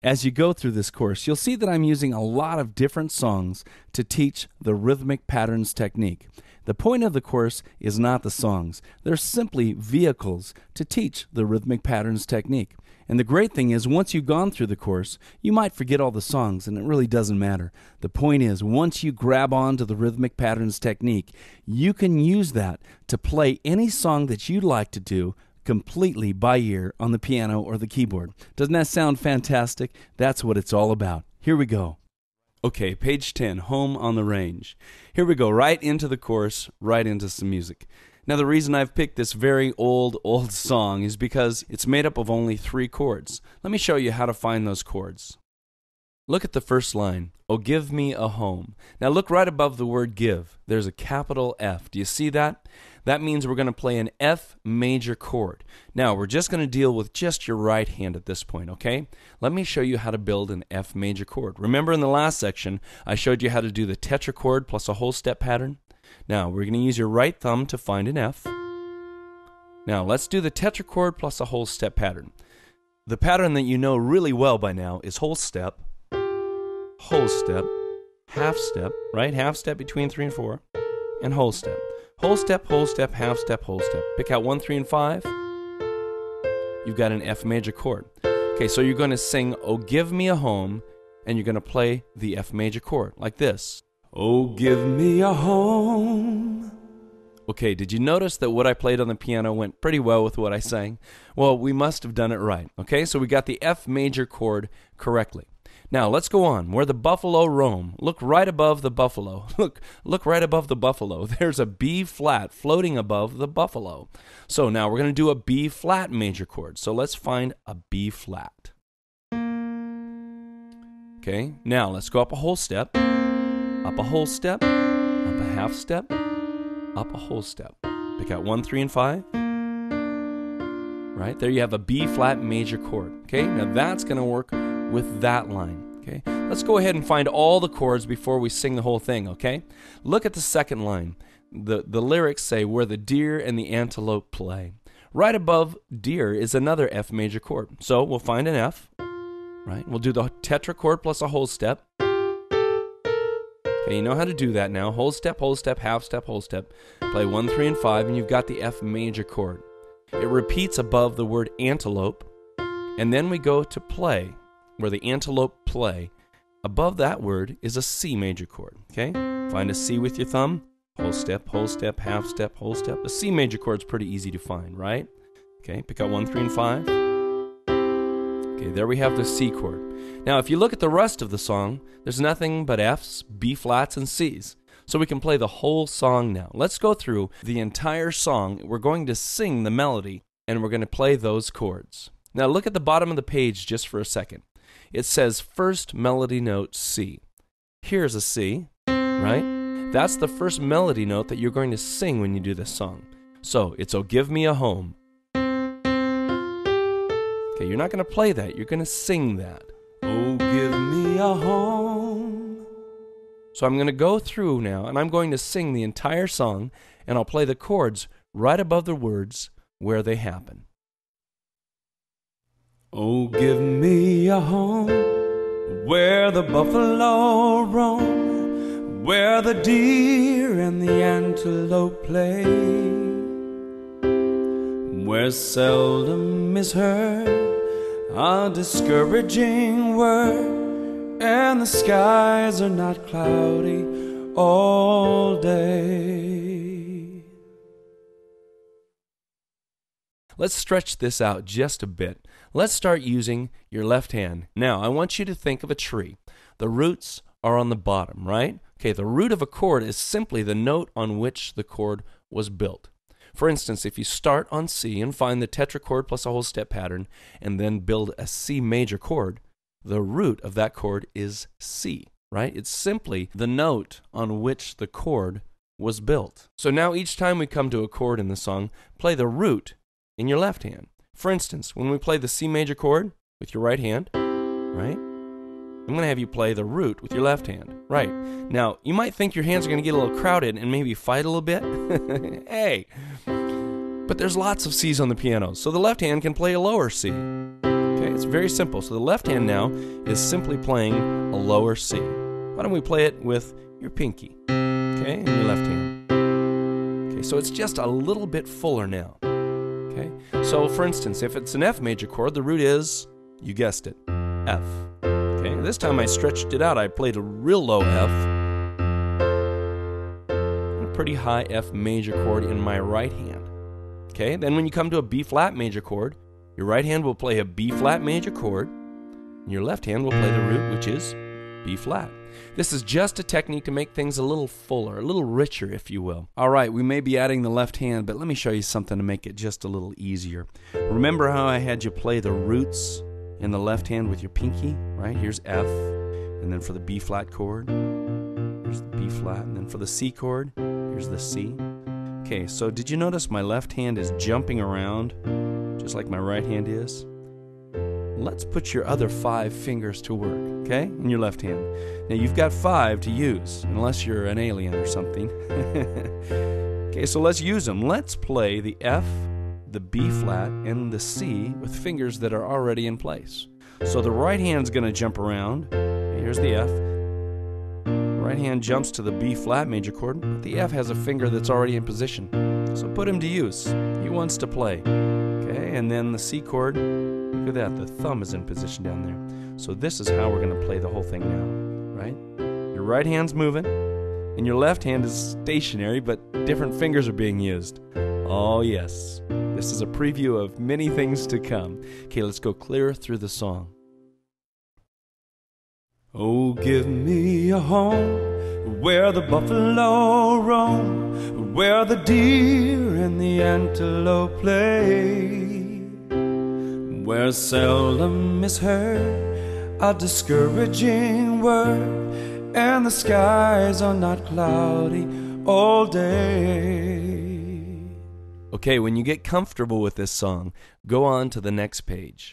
As you go through this course, you'll see that I'm using a lot of different songs to teach the rhythmic patterns technique. The point of the course is not the songs. They're simply vehicles to teach the rhythmic patterns technique. And the great thing is, once you've gone through the course, you might forget all the songs, and it really doesn't matter. The point is, once you grab onto the rhythmic patterns technique, you can use that to play any song that you'd like to do completely by ear on the piano or the keyboard. Doesn't that sound fantastic? That's what it's all about. Here we go. Okay, page 10, Home on the Range. Here we go, right into the course, right into some music. Now, the reason I've picked this very old song is because it's made up of only 3 chords. Let me show you how to find those chords. Look at the first line, "Oh, give me a home." Now, look right above the word give. There's a capital F. Do you see that? That means we're going to play an F major chord. Now, we're just going to deal with just your right hand at this point, okay? Let me show you how to build an F major chord. Remember in the last section, I showed you how to do the tetrachord plus a whole step pattern? Now, we're going to use your right thumb to find an F. Now, let's do the tetrachord plus a whole step pattern. The pattern that you know really well by now is whole step, half step, right? Half step between 3 and 4, and whole step. Whole step, half step, whole step. Pick out 1, 3, and 5. You've got an F major chord. Okay, so you're going to sing, "Oh, give me a home," and you're going to play the F major chord like this. "Oh, give me a home." Okay, did you notice that what I played on the piano went pretty well with what I sang? Well, we must have done it right. Okay, so we got the F major chord correctly. Now, let's go on. Where the buffalo roam. Look right above the buffalo. Look right above the buffalo. There's a B flat floating above the buffalo. So now we're going to do a B flat major chord. So let's find a B flat. Okay, now let's go up a whole step, up a whole step, up a half step, up a whole step. Pick out 1, 3, and 5. Right, there you have a B flat major chord. Okay, now that's going to work with that line. Okay, let's go ahead and find all the chords before we sing the whole thing. Okay, look at the second line. The lyrics say, "Where the deer and the antelope play." Right above deer is another F major chord. So we'll find an F. Right, we'll do the tetrachord plus a whole step. Okay, you know how to do that now. Whole step, half step, whole step. Play 1, 3, and 5, and you've got the F major chord. It repeats above the word antelope, and then we go to play. Where the antelope play, above that word is a C major chord. Okay, find a C with your thumb. Whole step, half step, whole step. A C major chord's pretty easy to find, right? Okay, pick out 1, 3, and 5. Okay, there we have the C chord. Now, if you look at the rest of the song, there's nothing but Fs, B flats, and Cs. So we can play the whole song now. Let's go through the entire song. We're going to sing the melody, and we're going to play those chords. Now, look at the bottom of the page just for a second. It says first melody note C. Here's a C, right? That's the first melody note that you're going to sing when you do this song. So it's "Oh, give me a home." Okay, you're not going to play that. You're going to sing that. "Oh, give me a home." So I'm going to go through now, and I'm going to sing the entire song, and I'll play the chords right above the words where they happen. "Oh, give me a home where the buffalo roam, where the deer and the antelope play, where seldom is heard a discouraging word, and the skies are not cloudy all day." Let's stretch this out just a bit. Let's start using your left hand. Now, I want you to think of a tree. The roots are on the bottom, right? Okay, the root of a chord is simply the note on which the chord was built. For instance, if you start on C and find the tetrachord plus a whole step pattern and then build a C major chord, the root of that chord is C, right? It's simply the note on which the chord was built. So now each time we come to a chord in the song, play the root in your left hand. For instance, when we play the C major chord with your right hand, right? I'm going to have you play the root with your left hand, right? Now, you might think your hands are going to get a little crowded and maybe fight a little bit. Hey, but there's lots of C's on the piano, so the left hand can play a lower C. Okay, it's very simple. So the left hand now is simply playing a lower C. Why don't we play it with your pinky, okay, and your left hand. Okay, so it's just a little bit fuller now. Okay, so for instance, if it's an F major chord, the root is, you guessed it, F. Okay, this time I stretched it out. I played a real low F, and a pretty high F major chord in my right hand. Okay, then when you come to a B flat major chord, your right hand will play a B flat major chord, and your left hand will play the root, which is B flat. This is just a technique to make things a little fuller, a little richer, if you will. All right, we may be adding the left hand, but let me show you something to make it just a little easier. Remember how I had you play the roots in the left hand with your pinky, right? Here's F, and then for the B flat chord, here's the B flat, and then for the C chord, here's the C. Okay, so did you notice my left hand is jumping around, just like my right hand is? Let's put your other 5 fingers to work, okay, in your left hand. Now you've got 5 to use, unless you're an alien or something. Okay, so let's use them. Let's play the F, the B flat, and the C with fingers that are already in place. So the right hand's going to jump around. Here's the F. Right hand jumps to the B flat major chord, but the F has a finger that's already in position. So put him to use. He wants to play. Okay, and then the C chord. Look at that, the thumb is in position down there. So this is how we're going to play the whole thing now, right? Your right hand's moving, and your left hand is stationary, but different fingers are being used. Oh yes, this is a preview of many things to come. Okay, let's go clear through the song. Oh, give me a home where the buffalo roam, where the deer and the antelope play, where seldom is heard a discouraging word, and the skies are not cloudy all day. Okay, when you get comfortable with this song, go on to the next page.